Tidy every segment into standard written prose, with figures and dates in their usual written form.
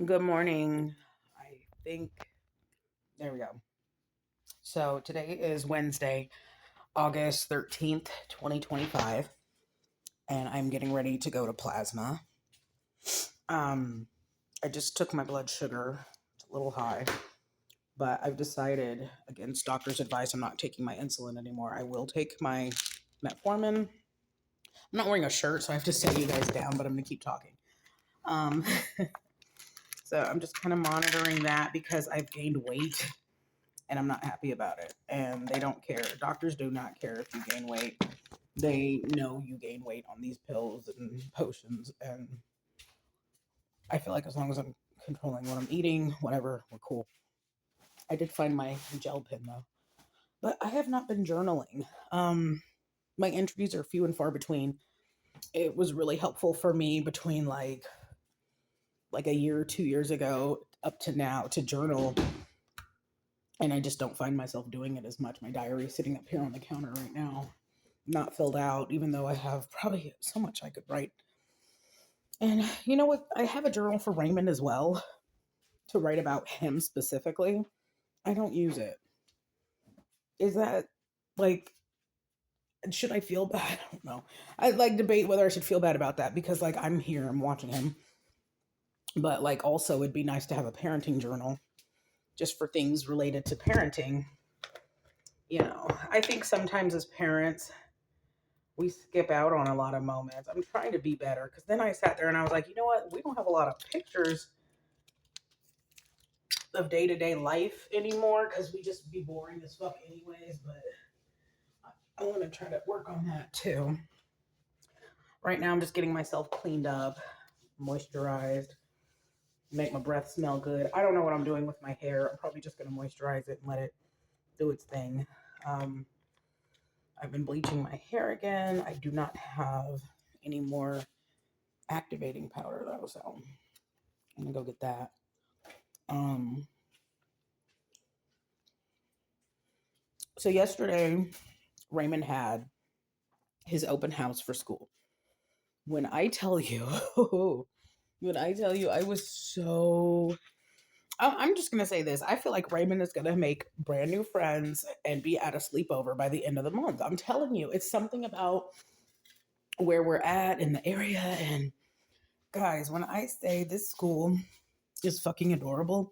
Good morning. I think there we go. So today is Wednesday, August 13th, 2025, and I'm getting ready to go to plasma. Um I just took my blood sugar. It's a little high, but I've decided against doctor's advice I'm not taking my insulin anymore. I will take my metformin. I'm not wearing a shirt, so I have to sit you guys down, but I'm going to keep talking. Um so I'm just kind of monitoring that because I've gained weight and I'm not happy about it. And they don't care. Doctors do not care if you gain weight. They know you gain weight on these pills and potions. And I feel like as long as I'm controlling what I'm eating, whatever, we're cool. I did find my gel pen though, but I have not been journaling. My entries are few and far between. It was really helpful for me between like a year or 2 years ago up to now to journal, and I just don't find myself doing it as much. My diary is sitting up here on the counter right now, not filled out, even though I have probably so much I could write. And you know what? I have a journal for Raymond as well to write about him specifically. I don't use it. Is that like, should I feel bad? I don't know. I like debate whether I should feel bad about that because like I'm here, I'm watching him. But like also it'd be nice to have a parenting journal just for things related to parenting. I think sometimes as parents, we skip out on a lot of moments. I'm trying to be better because then I sat there and I was like, you know what? We don't have a lot of pictures of day to day life anymore because we just be boring as fuck anyways. But I want to try to work on that too. Right now, I'm just getting myself cleaned up, moisturized, make my breath smell good. I don't know what I'm doing with my hair. I'm probably just going to moisturize it and let it do its thing. Um, I've been bleaching my hair again. I do not have any more activating powder though, so I'm gonna go get that. Um, so yesterday, Raymond had his open house for school. When I tell you, when I tell you, I was so. I'm just gonna say this. I feel like Raymond is gonna make brand new friends and be at a sleepover by the end of the month. I'm telling you, it's something about where we're at in the area. And guys, when I say this school is fucking adorable,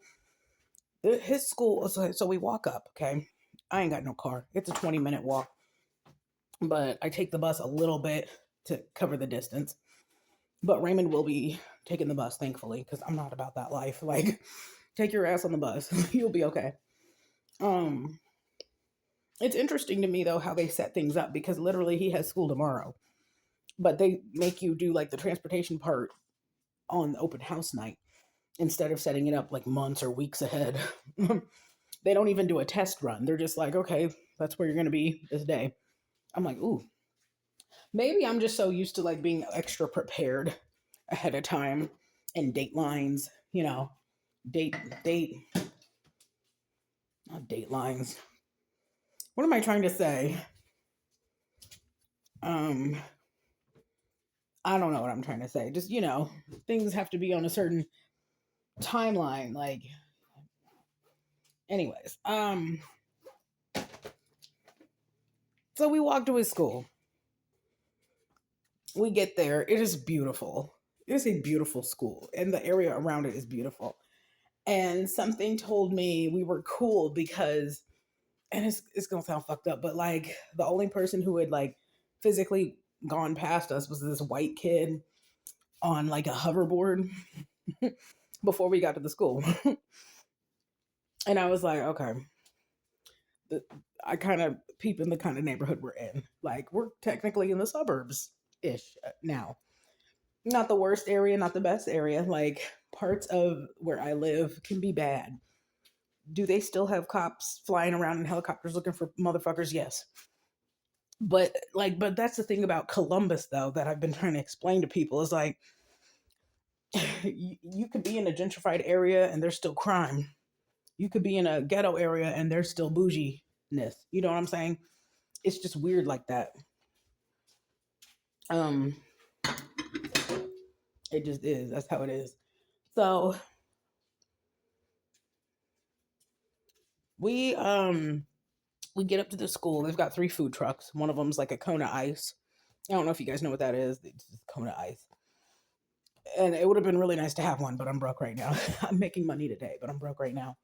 his school. So we walk up. Okay, I ain't got no car. It's a 20-minute walk, but I take the bus a little bit to cover the distance. But Raymond will be taking the bus, thankfully, because I'm not about that life. Like, take your ass on the bus. You'll be okay. Um, it's interesting to me though how they set things up because literally he has school tomorrow, but they make you do like the transportation part on open house night instead of setting it up like months or weeks ahead. They don't even do a test run. They're just like, okay, that's where you're gonna be this day. I'm like, ooh, maybe I'm just so used to like being extra prepared ahead of time and datelines, date, date, not datelines. What am I trying to say? Um, I don't know what I'm trying to say. Just, things have to be on a certain timeline. Like, anyways, so we walk to his school. We get there. It is beautiful. It is a beautiful school, and the area around it is beautiful. And something told me we were cool because, and it's gonna sound fucked up, but like the only person who had like physically gone past us was this white kid on like a hoverboard before we got to the school. And I was like, okay, the, I kind of peep in the kind of neighborhood we're in. Like we're technically in the suburbs ish now. Not the worst area, not the best area. Like parts of where I live can be bad. Do they still have cops flying around in helicopters looking for motherfuckers? Yes. But that's the thing about Columbus though that I've been trying to explain to people is like you could be in a gentrified area and there's still crime. You could be in a ghetto area and there's still bouginess. You know what I'm saying? It's just weird like that. Um, it just is. That's how it is. So We get up to the school. They've got 3 food trucks. One of them's like a Kona Ice. I don't know if you guys know what that is. It's just Kona Ice. And it would have been really nice to have one, but I'm broke right now. I'm making money today, but I'm broke right now.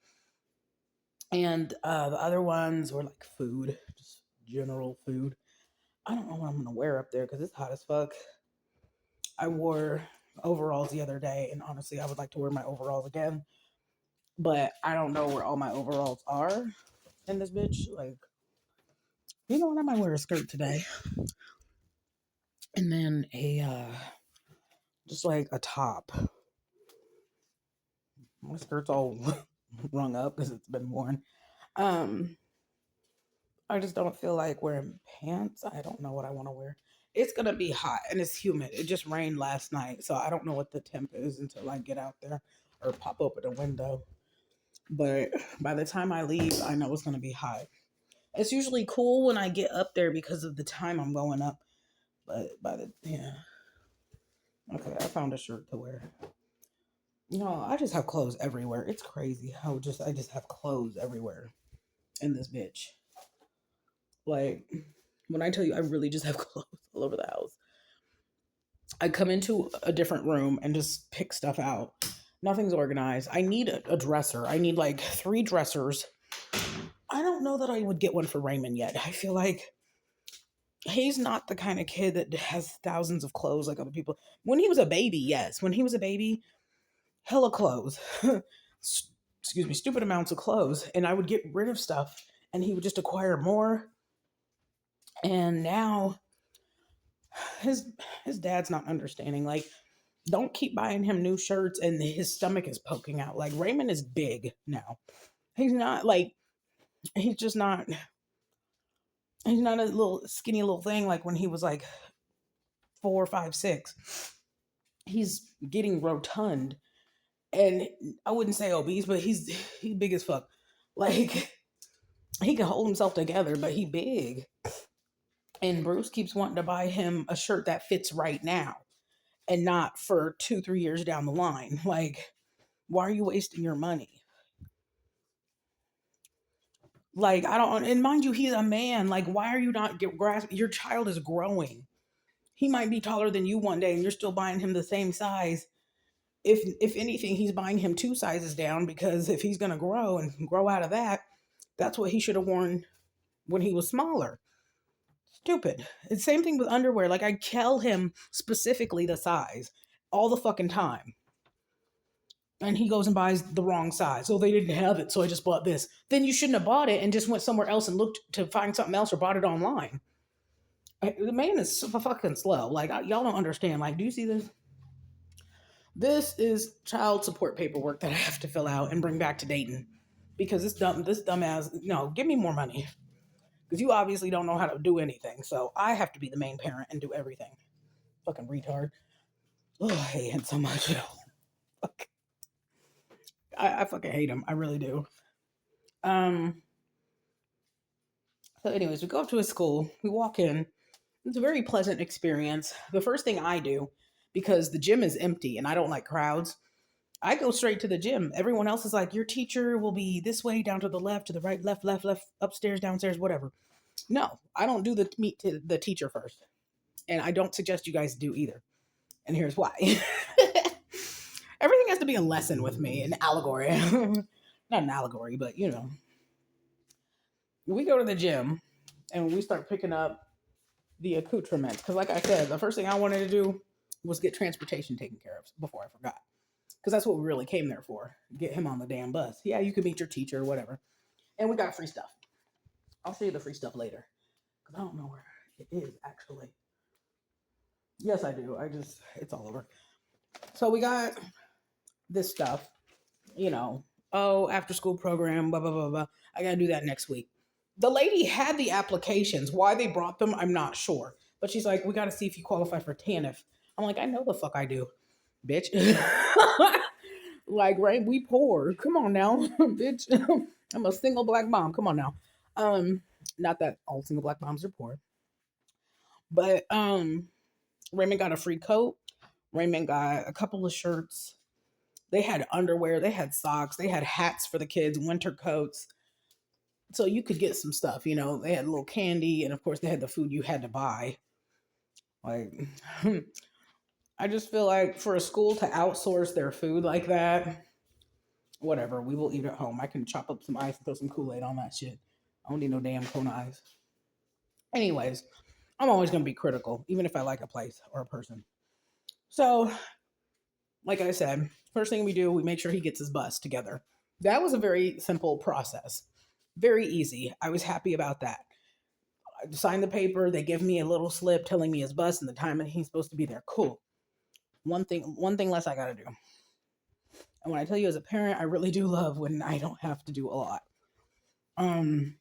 And the other ones were like food, just general food. I don't know what I'm gonna wear up there because it's hot as fuck. I wore overalls the other day, and honestly, I would like to wear my overalls again. But I don't know where all my overalls are in this bitch. Like, you know what? I might wear a skirt today, and then just like a top. My skirt's all rung up because it's been worn. Um, I just don't feel like wearing pants. I don't know what I want to wear. It's gonna be hot and it's humid. It just rained last night, so I don't know what the temp is until I get out there or pop open a window. But by the time I leave, I know it's gonna be hot. It's usually cool when I get up there because of the time I'm going up. But okay, I found a shirt to wear. I just have clothes everywhere. It's crazy how I just have clothes everywhere in this bitch. Like, when I tell you I really just have clothes all over the house. I come into a different room and just pick stuff out. Nothing's organized. I need a dresser. I need like 3 dressers. I don't know that I would get one for Raymond yet. I feel like he's not the kind of kid that has thousands of clothes like other people. When he was a baby, yes. When he was a baby, hella clothes. Excuse me, stupid amounts of clothes. And I would get rid of stuff and he would just acquire more. And now his dad's not understanding. Like, don't keep buying him new shirts and his stomach is poking out. Like, Raymond is big now. He's not like, he's just not, he's not a little skinny little thing like when he was like 4, 5, 6. He's getting rotund. And I wouldn't say obese, but he's big as fuck. Like, he can hold himself together, but he big. And Bruce keeps wanting to buy him a shirt that fits right now and not for 2, 3 years down the line. Like, why are you wasting your money? Like, I don't, and mind you, he's a man. Like, why are you not grasping? Your child is growing. He might be taller than you one day and you're still buying him the same size. If anything, he's buying him 2 sizes down because if he's going to grow and grow out of that, that's what he should have worn when he was smaller. Stupid. It's the same thing with underwear. Like, I tell him specifically the size all the fucking time. And he goes and buys the wrong size. Oh, they didn't have it, so I just bought this. Then you shouldn't have bought it and just went somewhere else and looked to find something else or bought it online. The man is so fucking slow. Like, y'all don't understand. Like, do you see this? This is child support paperwork that I have to fill out and bring back to Dayton. Because this dumbass, no, give me more money. Because you obviously don't know how to do anything. So I have to be the main parent and do everything. Fucking retard. Oh, I hate him so much. Fuck. I fucking hate him. I really do. So anyways, we go up to his school. We walk in. It's a very pleasant experience. The first thing I do, because the gym is empty and I don't like crowds, I go straight to the gym. Everyone else is like, your teacher will be this way, down to the left, to the right, left, upstairs, downstairs, whatever. No, I don't do the meet to the teacher first. And I don't suggest you guys do either. And here's why. Everything has to be a lesson with me, an allegory. Not an allegory, but we go to the gym and we start picking up the accoutrements. Because like I said, the first thing I wanted to do was get transportation taken care of before I forgot. Because that's what we really came there for. Get him on the damn bus. Yeah, you can meet your teacher or whatever. And we got free stuff. I'll show you the free stuff later. Because I don't know where it is, actually. Yes, I do. It's all over. So we got this stuff. After school program, blah, blah, blah, blah. I got to do that next week. The lady had the applications. Why they brought them, I'm not sure. But she's like, we got to see if you qualify for TANF. I'm like, I know the fuck I do, bitch. Like, right, we poor. Come on now, bitch. I'm a single black mom. Come on now. Not that all single black moms are poor. But Raymond got a free coat. Raymond got a couple of shirts. They had underwear. They had socks. They had hats for the kids, winter coats. So you could get some stuff, they had a little candy, and of course they had the food you had to buy. Like, I just feel like for a school to outsource their food like that, whatever, we will eat at home. I can chop up some ice and throw some Kool-Aid on that shit. I don't need no damn Kona ice. Anyways, I'm always going to be critical, even if I like a place or a person. So, like I said, first thing we do, we make sure he gets his bus together. That was a very simple process. Very easy. I was happy about that. I signed the paper. They give me a little slip telling me his bus and the time that he's supposed to be there. Cool. One thing less I got to do. And when I tell you as a parent, I really do love when I don't have to do a lot. Um,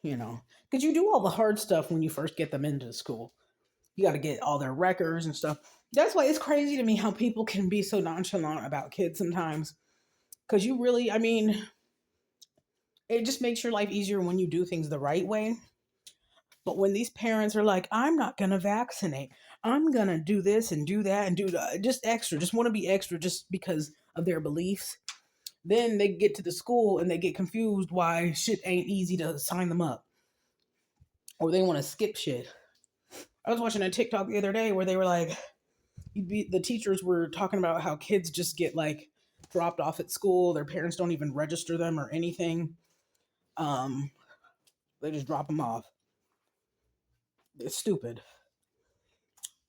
because you do all the hard stuff when you first get them into school. You got to get all their records and stuff. That's why it's crazy to me how people can be so nonchalant about kids sometimes. Because you really, it just makes your life easier when you do things the right way. But when these parents are like, I'm not going to vaccinate, I'm going to do this and do that and do just extra, just want to be extra just because of their beliefs, then they get to the school and they get confused why shit ain't easy to sign them up. Or they want to skip shit. I was watching a TikTok the other day where they were like, the teachers were talking about how kids just get like dropped off at school. Their parents don't even register them or anything. They just drop them off. It's stupid.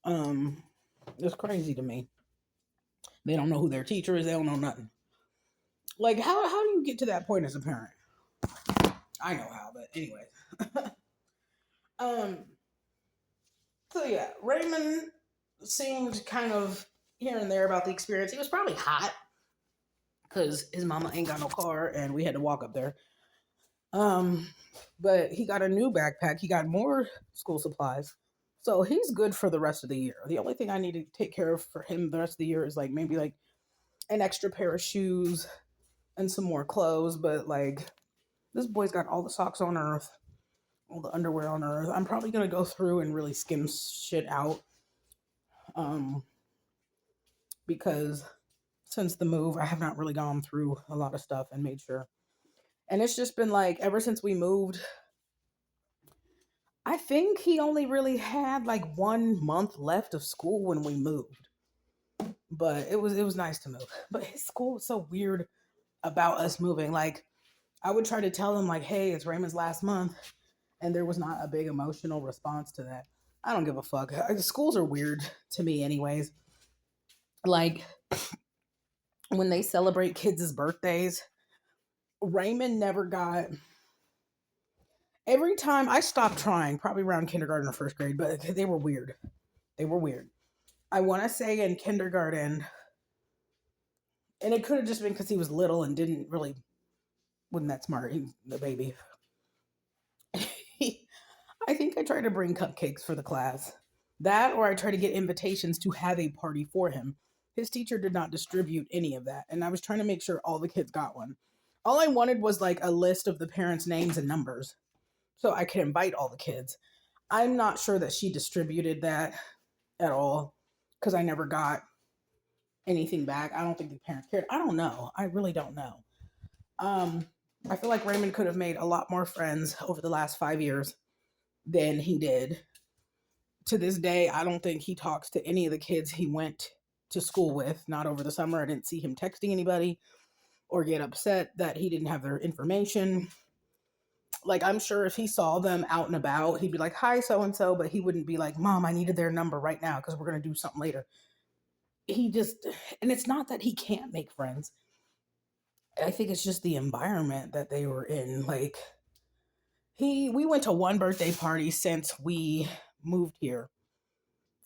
It's crazy to me. They don't know who their teacher is. They don't know nothing. Like, how do you get to that point as a parent? I know how, but anyway. um. So yeah, Raymond seemed kind of here and there about the experience. He was probably hot because his mama ain't got no car and we had to walk up there. But he got a new backpack. He got more school supplies. So he's good for the rest of the year. The only thing I need to take care of for him the rest of the year is like maybe like an extra pair of shoes and some more clothes. But like this boy's got all the socks on earth, all the underwear on earth. I'm probably gonna go through and really skim shit out. Because since the move, I have not really gone through a lot of stuff and made sure. And it's just been like ever since we moved, I think he only really had like 1 month left of school when we moved. But it was nice to move. But his school was so weird about us moving. Like I would try to tell him like, "Hey, it's Raymond's last month," and there was not a big emotional response to that. I don't give a fuck. Schools are weird to me, anyways. Like when they celebrate kids' birthdays, Raymond never got. Every time I stopped trying, probably around kindergarten or first grade, but they were weird. They were weird. I want to say in kindergarten, and it could have just been because he was little and didn't really, wasn't that smart. He was the baby. I think I tried to bring cupcakes for the class. That, or I tried to get invitations to have a party for him. His teacher did not distribute any of that, and I was trying to make sure all the kids got one. All I wanted was like a list of the parents' names and numbers so I could invite all the kids. I'm not sure that she distributed that at all because I never got anything back. I don't think the parents cared. I don't know. I really don't know. Um, I feel like Raymond could have made a lot more friends over the last 5 years than he did. To this day, I don't think he talks to any of the kids he went to school with. Not over the summer. I didn't see him texting anybody or get upset that he didn't have their information. Like, I'm sure if he saw them out and about, he'd be like, "Hi, so and so," but he wouldn't be like, "Mom, I needed their number right now because we're going to do something later." He just, and it's not that he can't make friends. I think it's just the environment that they were in. Like, we went to one birthday party since we moved here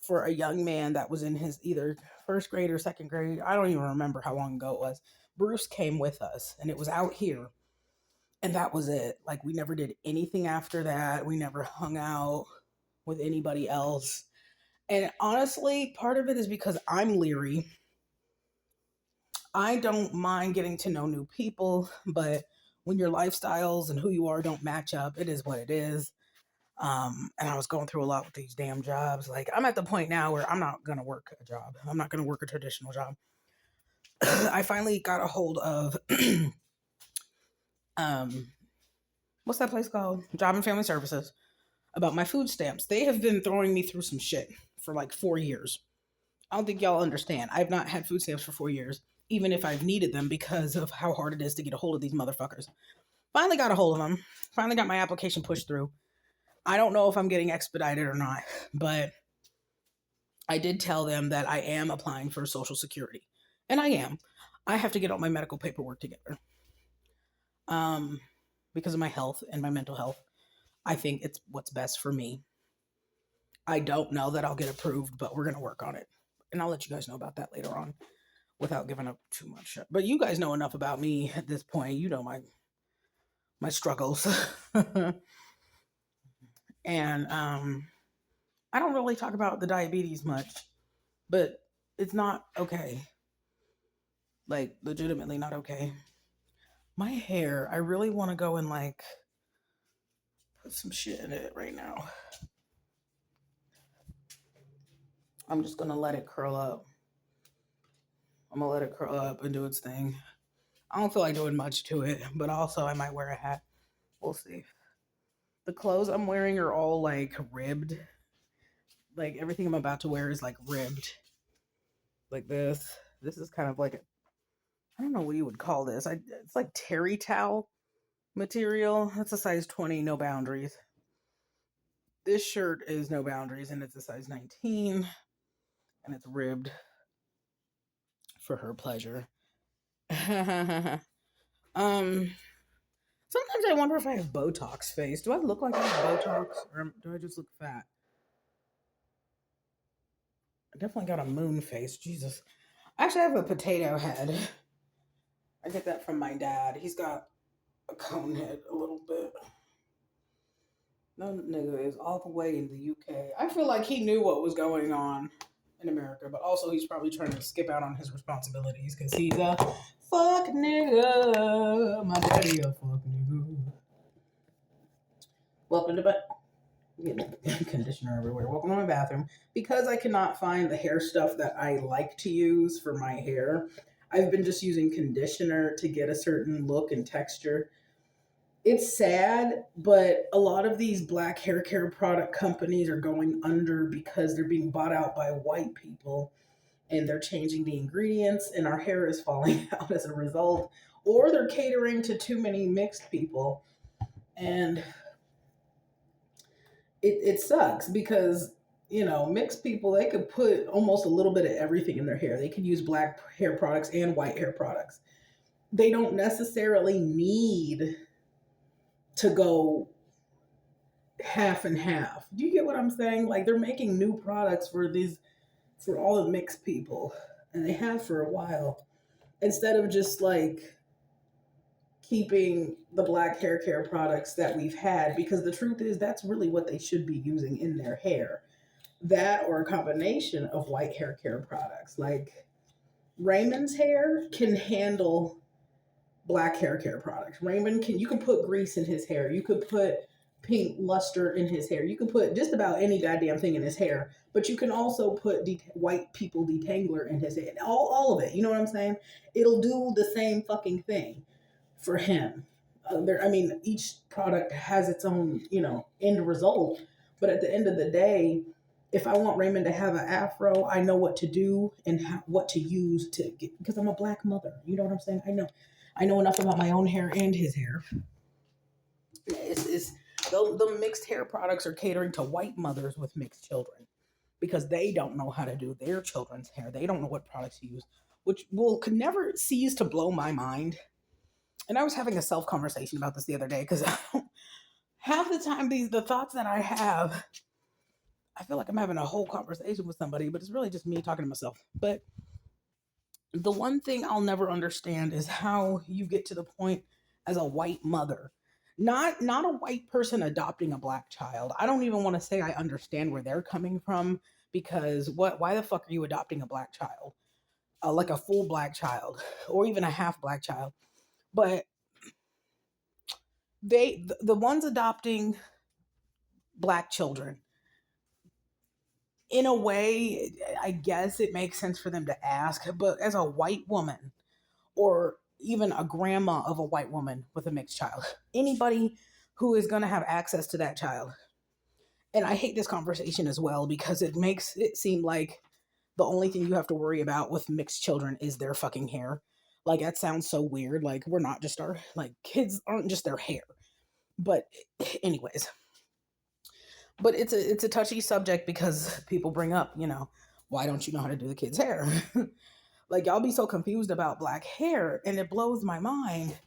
for a young man that was in his either first grade or second grade. I don't even remember how long ago it was. Bruce came with us and it was out here. And that was it. Like, we never did anything after that. We never hung out with anybody else. And honestly, part of it is because I'm leery. I don't mind getting to know new people, but when your lifestyles and who you are don't match up, it is what it is. And I was going through a lot with these damn jobs. Like, I'm at the point now where I'm not gonna work a job. I'm not gonna work a traditional job. I finally got a hold of um what's that place called? Job and Family Services about my food stamps. They have been throwing me through some shit for like 4 years. I don't think y'all understand. I've not had food stamps for 4 years, even if I've needed them because of how hard it is to get a hold of these motherfuckers. Finally got a hold of them. Finally got my application pushed through. I don't know if I'm getting expedited or not, but I did tell them that I am applying for Social Security. And I am. I have to get all my medical paperwork together. Because of my health and my mental health. I think it's what's best for me. I don't know that I'll get approved, but we're going to work on it. And I'll let you guys know about that later on without giving up too much. But you guys know enough about me at this point. You know my struggles. And I don't really talk about the diabetes much, but it's not okay. Like, legitimately not okay. My hair, I really want to go and like put some shit in it right now. I'm just going to let it curl up. I'm going to let it curl up and do its thing. I don't feel like doing much to it, but also I might wear a hat. We'll see. The clothes I'm wearing are all like ribbed. Like everything I'm about to wear is like ribbed. Like this. This is kind of like I don't know what you would call this. It's like terry towel material. That's a size 20, no boundaries. This shirt is no boundaries and it's a size 19 and it's ribbed for her pleasure. Sometimes I wonder if I have Botox face. Do I look like I have Botox or do I just look fat? I definitely got a moon face. Jesus. Actually, I have a potato head. I get that from my dad. He's got a cone head a little bit. No nigga is all the way in the UK. I feel like he knew what was going on in America, but also he's probably trying to skip out on his responsibilities because he's a fuck nigga. My daddy a fuck nigga. Welcome to conditioner everywhere. Welcome to my bathroom. Because I cannot find the hair stuff that I like to use for my hair, I've been just using conditioner to get a certain look and texture. It's sad, but a lot of these black hair care product companies are going under because they're being bought out by white people and they're changing the ingredients and our hair is falling out as a result, or they're catering to too many mixed people. And it sucks because mixed people, they could put almost a little bit of everything in their hair. They could use black hair products and white hair products. They don't necessarily need to go half and half. Do you get what I'm saying? Like they're making new products for all the mixed people, and they have for a while, instead of just like keeping the black hair care products that we've had, because the truth is that's really what they should be using in their hair. That or a combination of white hair care products. Like Raymond's hair can handle black hair care products. You can put grease in his hair. You could put pink luster in his hair. You can put just about any goddamn thing in his hair, but you can also put white people detangler in his hair. All of it. You know what I'm saying? It'll do the same fucking thing for him. Each product has its own, end result. But at the end of the day, if I want Raymond to have an afro, I know what to do and what to use to get, because I'm a black mother. You know what I'm saying? I know enough about my own hair and his hair. The mixed hair products are catering to white mothers with mixed children because they don't know how to do their children's hair. They don't know what products to use, which could never cease to blow my mind. And I was having a self conversation about this the other day because half the time the thoughts that I have, I feel like I'm having a whole conversation with somebody, but it's really just me talking to myself. But the one thing I'll never understand is how you get to the point as a white mother, not a white person adopting a black child. I don't even want to say I understand where they're coming from, because why the fuck are you adopting a black child? Like a full black child or even a half black child. But the ones adopting black children, in a way, I guess it makes sense for them to ask, but as a white woman or even a grandma of a white woman with a mixed child, anybody who is going to have access to that child. And I hate this conversation as well because it makes it seem like the only thing you have to worry about with mixed children is their fucking hair. Like that sounds so weird. Like we're not just our like kids aren't just their hair. But anyways, but it's a touchy subject because people bring up, why don't you know how to do the kid's hair? Like y'all be so confused about black hair and it blows my mind.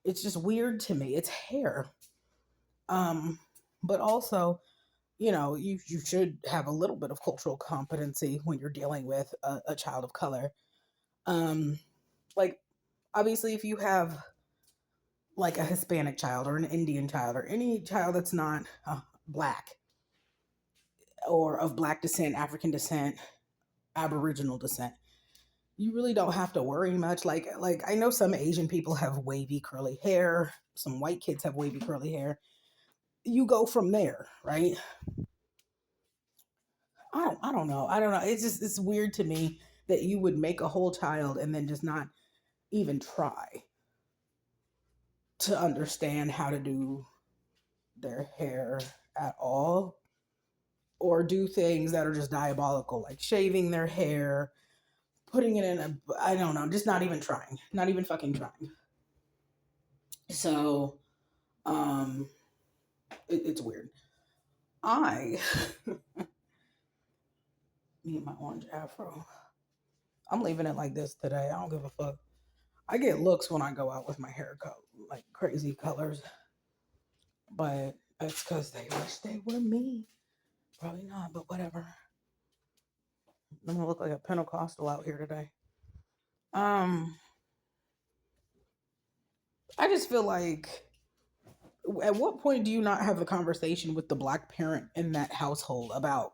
It's just weird to me. It's hair. Um but also, you should have a little bit of cultural competency when you're dealing with a child of color. Um like obviously if you have like a Hispanic child or an Indian child or any child that's not black or of black descent, African descent, Aboriginal descent, you really don't have to worry much. Like I know some Asian people have wavy curly hair, some white kids have wavy curly hair. You go from there, right? I don't know. I don't know. It's weird to me that you would make a whole child and then just not even try to understand how to do their hair at all or do things that are just diabolical like shaving their hair, putting it in a I don't know, just not even trying. Not even fucking trying. So, um it's weird. I need my orange afro. I'm leaving it like this today. I don't give a fuck. I get looks when I go out with my hair coat, like crazy colors, but it's because they wish they were me. Probably not, but whatever. I'm gonna look like a Pentecostal out here today. Um, I just feel like, at what point do you not have a conversation with the black parent in that household about,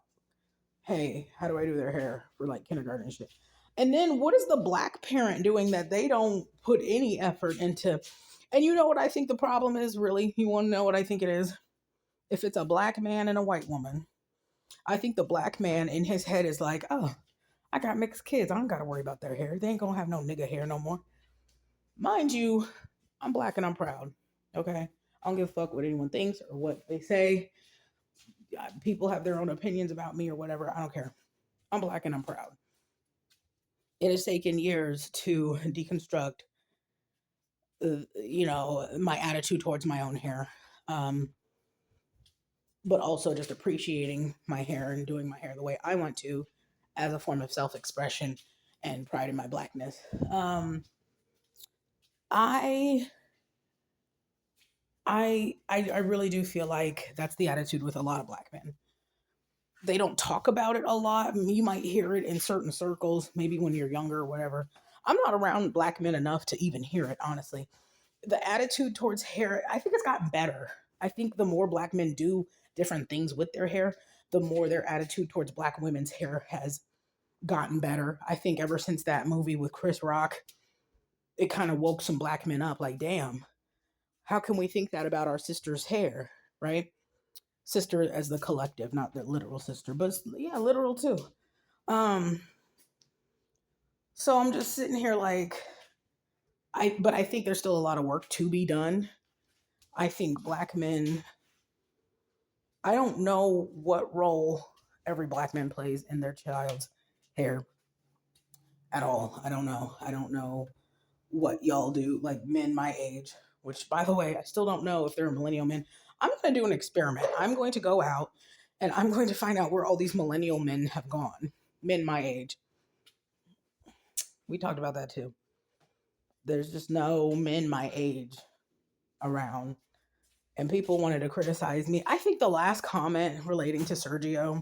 hey, how do I do their hair for like kindergarten and shit? And then what is the black parent doing that they don't put any effort into? And you know what I think the problem is, really? You want to know what I think it is? If it's a black man and a white woman, I think the black man in his head is like, oh, I got mixed kids. I don't got to worry about their hair. They ain't going to have no nigga hair no more. Mind you, I'm black and I'm proud. Okay? I don't give a fuck what anyone thinks or what they say. People have their own opinions about me or whatever. I don't care. I'm black and I'm proud. It has taken years to deconstruct, my attitude towards my own hair. Um, but also just appreciating my hair and doing my hair the way I want to as a form of self-expression and pride in my blackness. I I really do feel like that's the attitude with a lot of black men. They don't talk about it a lot. You might hear it in certain circles, maybe when you're younger or whatever. I'm not around black men enough to even hear it, honestly. The attitude towards hair, I think it's gotten better. I think the more black men do different things with their hair, the more their attitude towards black women's hair has gotten better. I think ever since that movie with Chris Rock, it kind of woke some black men up like, damn, how can we think that about our sister's hair, right? Sister as the collective, not the literal sister, but yeah, literal too. Um, so I'm just sitting here like, but I think there's still a lot of work to be done. I think black men, I don't know what role every black man plays in their child's hair at all. I don't know. I don't know what y'all do, like men my age, which by the way, I still don't know if they're millennial men. I'm going to do an experiment. I'm going to go out and I'm going to find out where all these millennial men have gone. Men my age. We talked about that too. There's just no men my age around. And people wanted to criticize me. I think the last comment relating to Sergio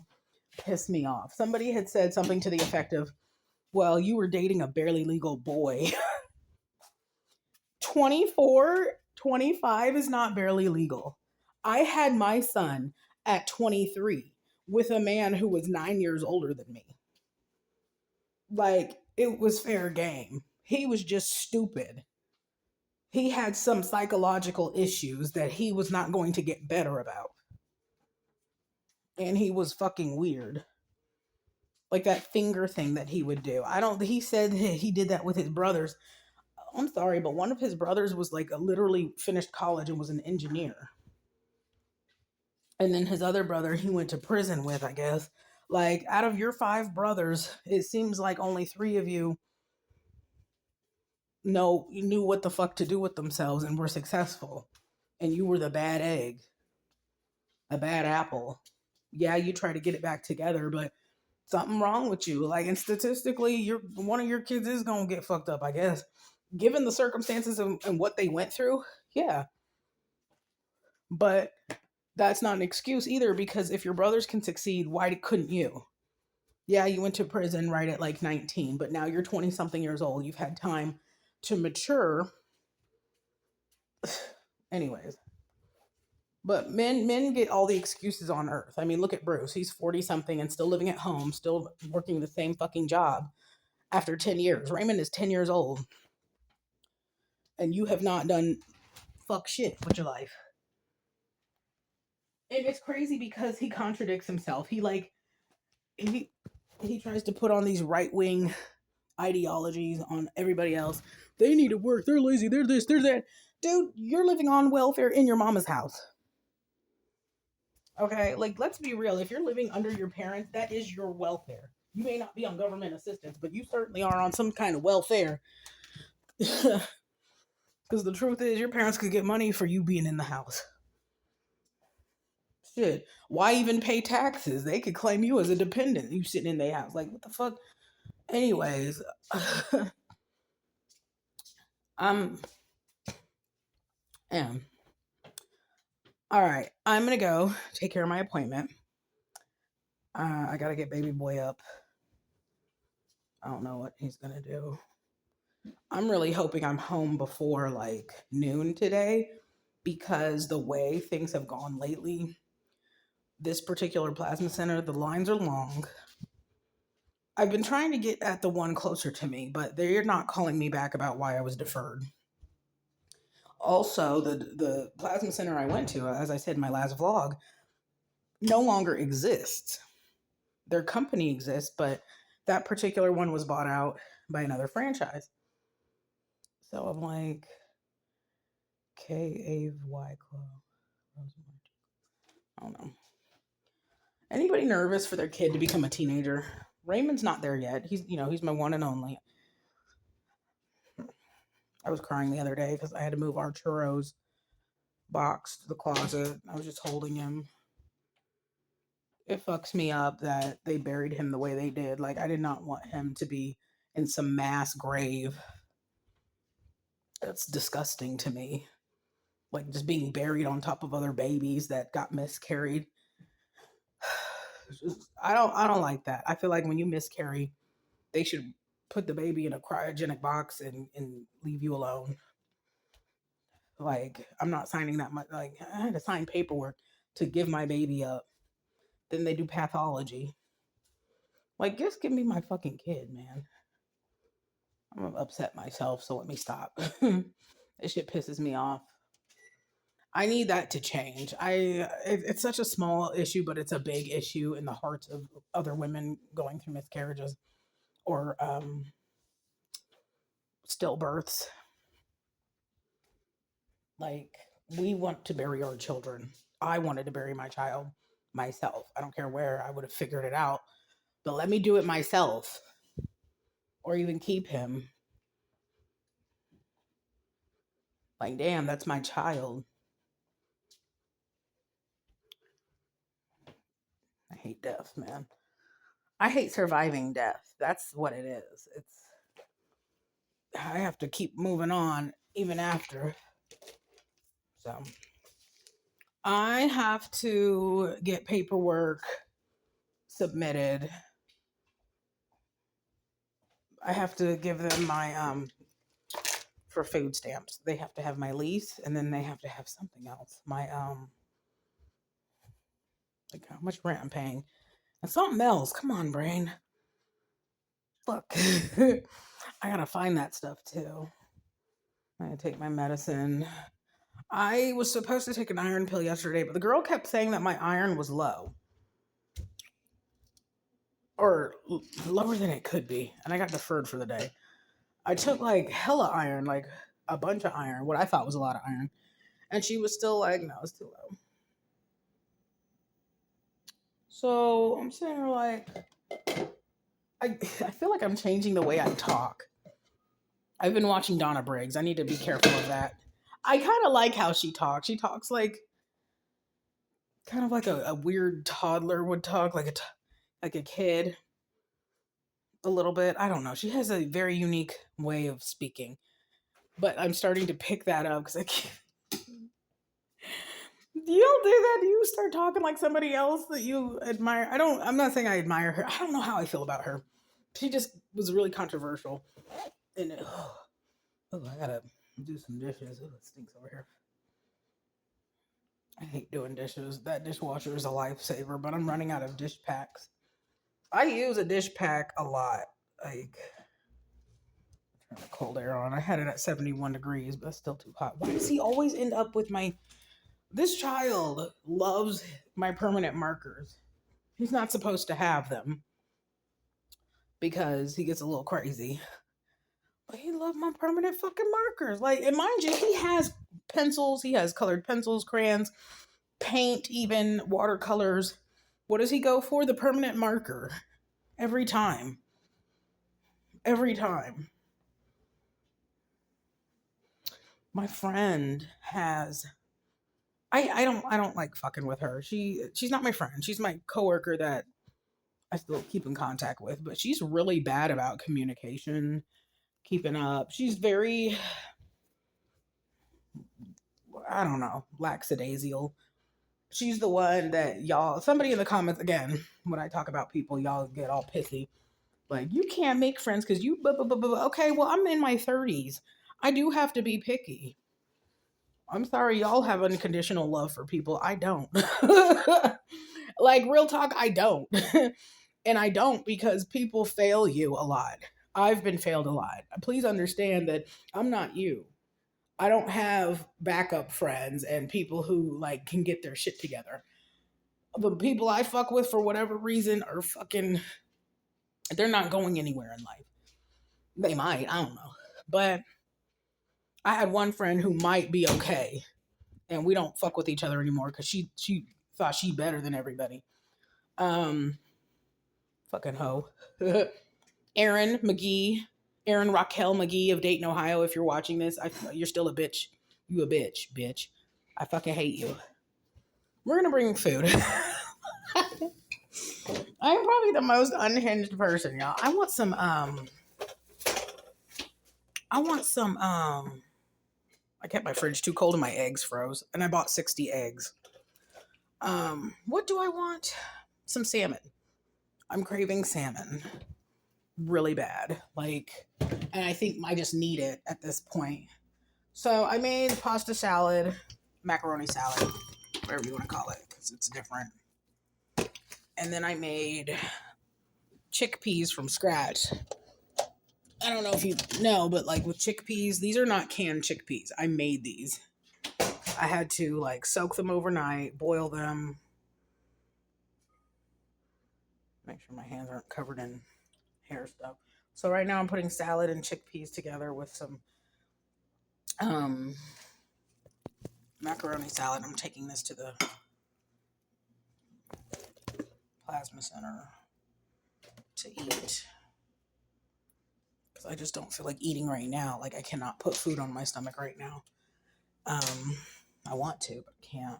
pissed me off. Somebody had said something to the effect of, well, you were dating a barely legal boy. 24, 25 is not barely legal. I had my son at 23 with a man who was 9 years older than me. Like, it was fair game. He was just stupid. He had some psychological issues that he was not going to get better about. And he was fucking weird. Like that finger thing that he would do. He said he did that with his brothers. I'm sorry, but one of his brothers was like a literally finished college and was an engineer. And then his other brother, he went to prison with, I guess. Like, out of your five brothers, it seems like only three of you knew what the fuck to do with themselves and were successful. And you were the bad egg, a bad apple. Yeah, you try to get it back together, but something wrong with you. Like, and statistically, one of your kids is gonna get fucked up, I guess. Given the circumstances and what they went through, yeah. But that's not an excuse either, because if your brothers can succeed, why couldn't you? Yeah, you went to prison right at like 19, but now you're 20 something years old. You've had time to mature. Anyways, but men get all the excuses on earth. I mean, look at Bruce. He's 40 something and still living at home, still working the same fucking job after 10 years. Raymond is 10 years old and you have not done fuck shit with your life. And it's crazy because he contradicts himself. He tries to put on these right-wing ideologies on everybody else. They need to work. They're lazy. They're this. They're that. Dude, you're living on welfare in your mama's house. Okay, like, let's be real. If you're living under your parents, that is your welfare. You may not be on government assistance, but you certainly are on some kind of welfare. Because the truth is, your parents could get money for you being in the house. Shit. Why even pay taxes? They could claim you as a dependent. You sitting in their house. Like, what the fuck? Anyways, I'm am. All right, I'm gonna go take care of my appointment. I gotta get baby boy up. I don't know what he's gonna do. I'm really hoping I'm home before like noon today, because the way things have gone lately, this particular plasma center, the lines are long. I've been trying to get at the one closer to me, but they're not calling me back about why I was deferred. Also, the plasma center I went to, as I said in my last vlog, no longer exists. Their company exists, but that particular one was bought out by another franchise. So I'm like, K-A-Y Club. I don't know. Anybody nervous for their kid to become a teenager? Raymond's not there yet. He's my one and only. I was crying the other day because I had to move our churros box to the closet. I was just holding him. It fucks me up that they buried him the way they did. Like, I did not want him to be in some mass grave. That's disgusting to me. Like, just being buried on top of other babies that got miscarried. I don't like that. I feel like when you miscarry, they should put the baby in a cryogenic box and leave you alone. Like, I'm not signing that much. Like, I had to sign paperwork to give my baby up. Then they do pathology. Like, just give me my fucking kid, man. I'm gonna upset myself, so let me stop. This shit pisses me off. I need that to change. It's such a small issue, but it's a big issue in the hearts of other women going through miscarriages or stillbirths. Like, we want to bury our children. I wanted to bury my child myself. I don't care where. I would have figured it out. But let me do it myself. Or even keep him. Like, damn, that's my child. I hate death, man. I hate surviving death. That's what it is. I have to keep moving on even after. So I have to get paperwork submitted. I have to give them my for food stamps. They have to have my lease, and then they have to have something else. My like how much rent I'm paying. And something else. Come on, brain. Fuck. I gotta find that stuff too. I gotta take my medicine. I was supposed to take an iron pill yesterday, but the girl kept saying that my iron was low. Or lower than it could be. And I got deferred for the day. I took like hella iron, like a bunch of iron, what I thought was a lot of iron. And she was still like, no, it's too low. So I'm sitting here like, I feel like I'm changing the way I talk. I've been watching Donna Briggs. I need to be careful of that. I kind of like how she talks. She talks like kind of like a weird toddler would talk, like a kid, a little bit. I don't know. She has a very unique way of speaking, but I'm starting to pick that up because I can't. You don't do that. You start talking like somebody else that you admire. I'm not saying I admire her. I don't know how I feel about her. She just was really controversial. And I gotta do some dishes. Oh, it stinks over here. I hate doing dishes. That dishwasher is a lifesaver, but I'm running out of dish packs. I use a dish pack a lot. Like, turn the cold air on. I had it at 71 degrees, but it's still too hot. Why does he always end up with my. This child loves my permanent markers. He's not supposed to have them because he gets a little crazy. But he loves my permanent fucking markers. Like, and mind you, he has pencils. He has colored pencils, crayons, paint, even watercolors. What does he go for? The permanent marker. Every time. Every time. My friend has. I don't like fucking with her. She's not my friend. She's my coworker that I still keep in contact with, but she's really bad about communication, keeping up. She's very, I don't know, lackadaisical. She's the one that somebody in the comments, again, when I talk about people, y'all get all pissy. Like, you can't make friends because you, blah, blah, blah, blah. Okay, well, I'm in my 30s. I do have to be picky. I'm sorry, y'all have unconditional love for people. I don't. Like, real talk, I don't. And I don't because people fail you a lot. I've been failed a lot. Please understand that I'm not you. I don't have backup friends and people who like can get their shit together. The people I fuck with for whatever reason are fucking, they're not going anywhere in life. They might, I don't know. But I had one friend who might be okay and we don't fuck with each other anymore because she thought she better than everybody. Um Fucking hoe. Aaron McGee, Aaron Raquel McGee of Dayton, Ohio. If you're watching this, you're still a bitch. You a bitch. I fucking hate you. We're gonna bring food. I'm probably the most unhinged person, y'all. I want some. I kept my fridge too cold and my eggs froze, and I bought 60 eggs. What do I want? Some salmon. I'm craving salmon really bad. Like, and I think I just need it at this point. So I made pasta salad, macaroni salad, whatever you want to call it, because it's different. And then I made chickpeas from scratch. I don't know if you know, but like with chickpeas, these are not canned chickpeas. I made these. I had to like soak them overnight, boil them. Make sure my hands aren't covered in hair stuff. So right now I'm putting salad and chickpeas together with some macaroni salad. I'm taking this to the plasma center to eat because I just don't feel like eating right now. Like, I cannot put food on my stomach right now. I want to, but can't.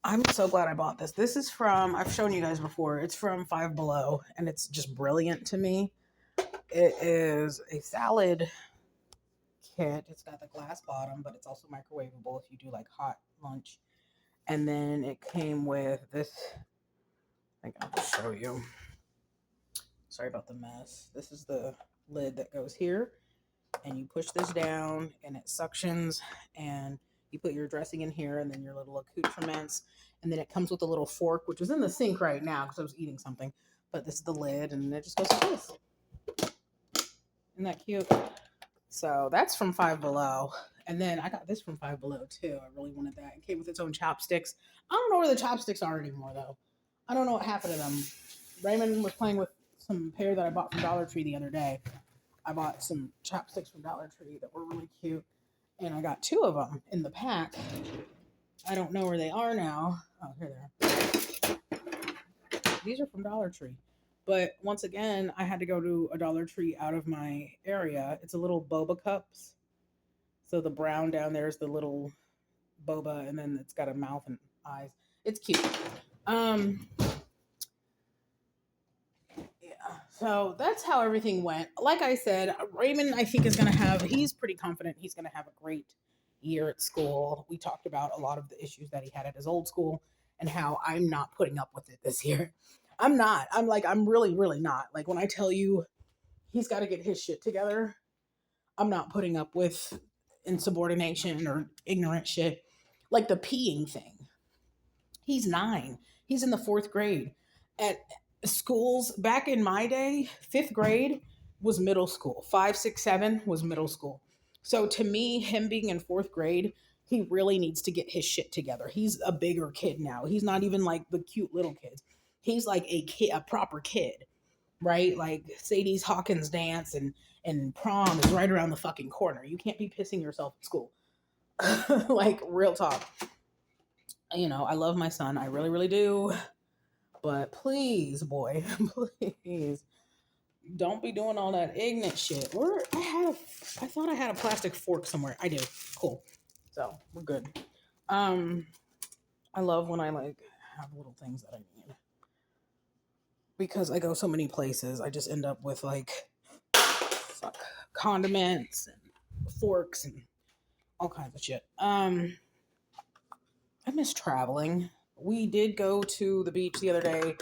I'm so glad I bought this. This is from, I've shown you guys before, it's from Five Below, and it's just brilliant to me. It is a salad kit. It's got the glass bottom, but it's also microwavable if you do like hot lunch. And then it came with this, I think I'll show you. Sorry about the mess. This is the lid that goes here, and you push this down and it suctions, and you put your dressing in here and then your little accoutrements, and then it comes with a little fork, which is in the sink right now because I was eating something, but this is the lid and it just goes like this. Isn't that cute? So that's from Five Below. And then I got this from Five Below too. I really wanted that. It came with its own chopsticks. I don't know where the chopsticks are anymore though. I don't know what happened to them. Raymond was playing with some pair that I bought from Dollar Tree the other day, I bought some chopsticks from Dollar Tree that were really cute, and I got 2 of them in the pack. I don't know where they are now. Oh, here they are. These are from Dollar Tree. But once again, I had to go to a Dollar Tree out of my area. It's a little boba cups. So the brown down there is the little boba, and then it's got a mouth and eyes. It's cute. Yeah. So that's how everything went. Like I said, Raymond, I think he's pretty confident he's gonna have a great year at school. We talked about a lot of the issues that he had at his old school and how I'm not putting up with it this year. I'm not. I'm really, really not. Like when I tell you he's got to get his shit together, I'm not putting up with insubordination or ignorant shit. Like the peeing thing. He's 9. He's in the 4th grade. At schools back in my day, 5th grade was middle school. 5, 6, 7 was middle school. So to me, him being in 4th grade, he really needs to get his shit together. He's a bigger kid now. He's not even like the cute little kids. He's like a kid, a proper kid, right? Like Sadie's Hawkins dance and prom is right around the fucking corner. You can't be pissing yourself at school. Like real talk. You know, I love my son. I really, really do. But please, boy, please don't be doing all that ignorant shit. I thought I had a plastic fork somewhere. I do. Cool. So we're good. I love when I like have little things that I need. Because I go so many places, I just end up with like condiments and forks and all kinds of shit. I miss traveling. We did go to the beach the other day.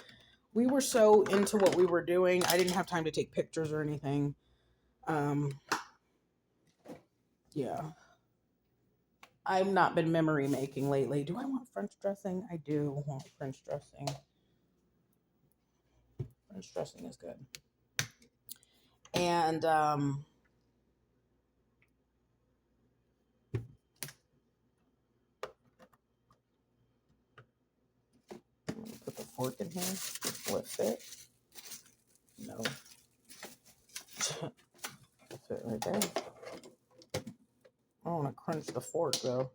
We were so into what we were doing, I didn't have time to take pictures or anything. Yeah. I've not been memory making lately. Do I want French dressing? I do want French dressing. French dressing is good. And put the fork in here. Will it fit? No. Fit right there. I don't want to crunch the fork though.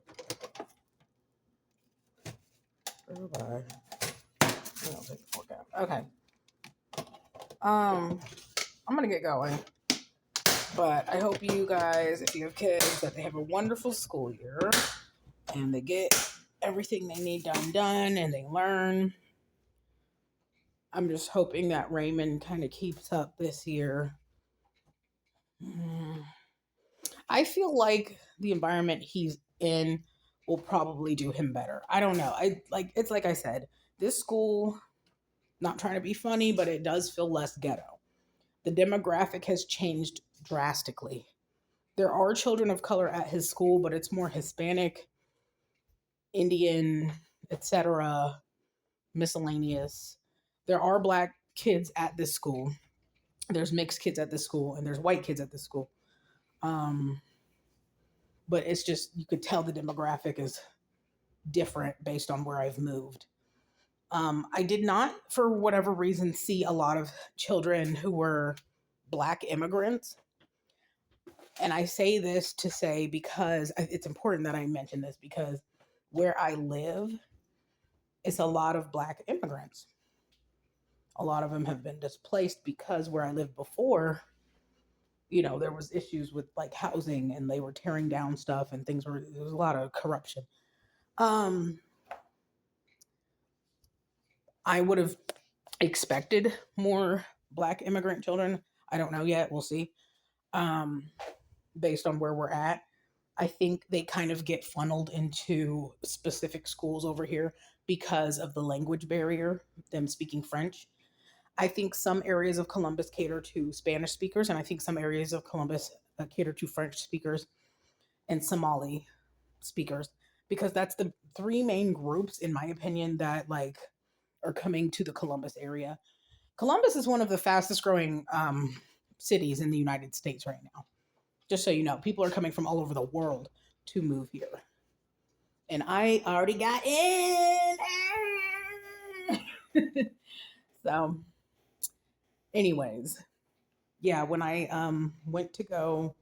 Goodbye. I'll take the fork out. Okay. I'm gonna get going. But I hope you guys, if you have kids, that they have a wonderful school year and they get everything they need done and they learn. I'm just hoping that Raymond kind of keeps up this year. I feel like the environment he's in will probably do him better. I don't know. It's like I said, this school, not trying to be funny, but it does feel less ghetto. The demographic has changed drastically. There are children of color at his school, but it's more Hispanic, Indian, etc., miscellaneous. There are black kids at this school. There's mixed kids at this school, and there's white kids at this school. But it's just, you could tell the demographic is different based on where I've moved. I did not, for whatever reason, see a lot of children who were black immigrants. And I say this to say, because it's important that I mention this, because where I live, it's a lot of black immigrants. A lot of them have been displaced because where I lived before, you know, there was issues with like housing and they were tearing down stuff and there was a lot of corruption. I would have expected more black immigrant children. I don't know yet. We'll see. Based on where we're at, I think they kind of get funneled into specific schools over here because of the language barrier, them speaking French. I think some areas of Columbus cater to Spanish speakers, and I think some areas of Columbus cater to French speakers and Somali speakers, because that's the 3 main groups, in my opinion, that like are coming to the Columbus area. Columbus is one of the fastest growing cities in the United States right now. Just so you know, people are coming from all over the world to move here. And I already got in. So, anyways, Yeah, when I went to go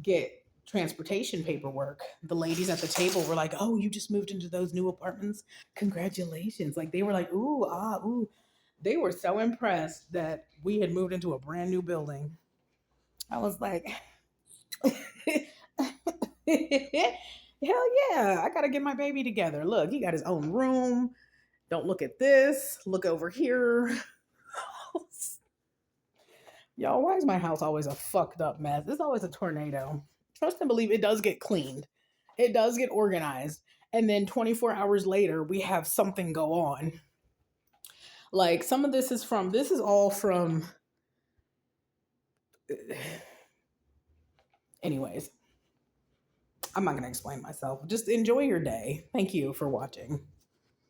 get transportation paperwork, the ladies at the table were like, "Oh, you just moved into those new apartments? Congratulations!" Like they were like, "Ooh, ah, ooh." They were so impressed that we had moved into a brand new building. I was like, hell yeah, I gotta get my baby together. Look, he got his own room. Don't look at this. Look over here. Y'all, why is my house always a fucked up mess? It's always a tornado. Trust and believe it does get cleaned. It does get organized. And then 24 hours later, we have something go on. Like some of this is all from, anyways, I'm not going to explain myself. Just enjoy your day. Thank you for watching.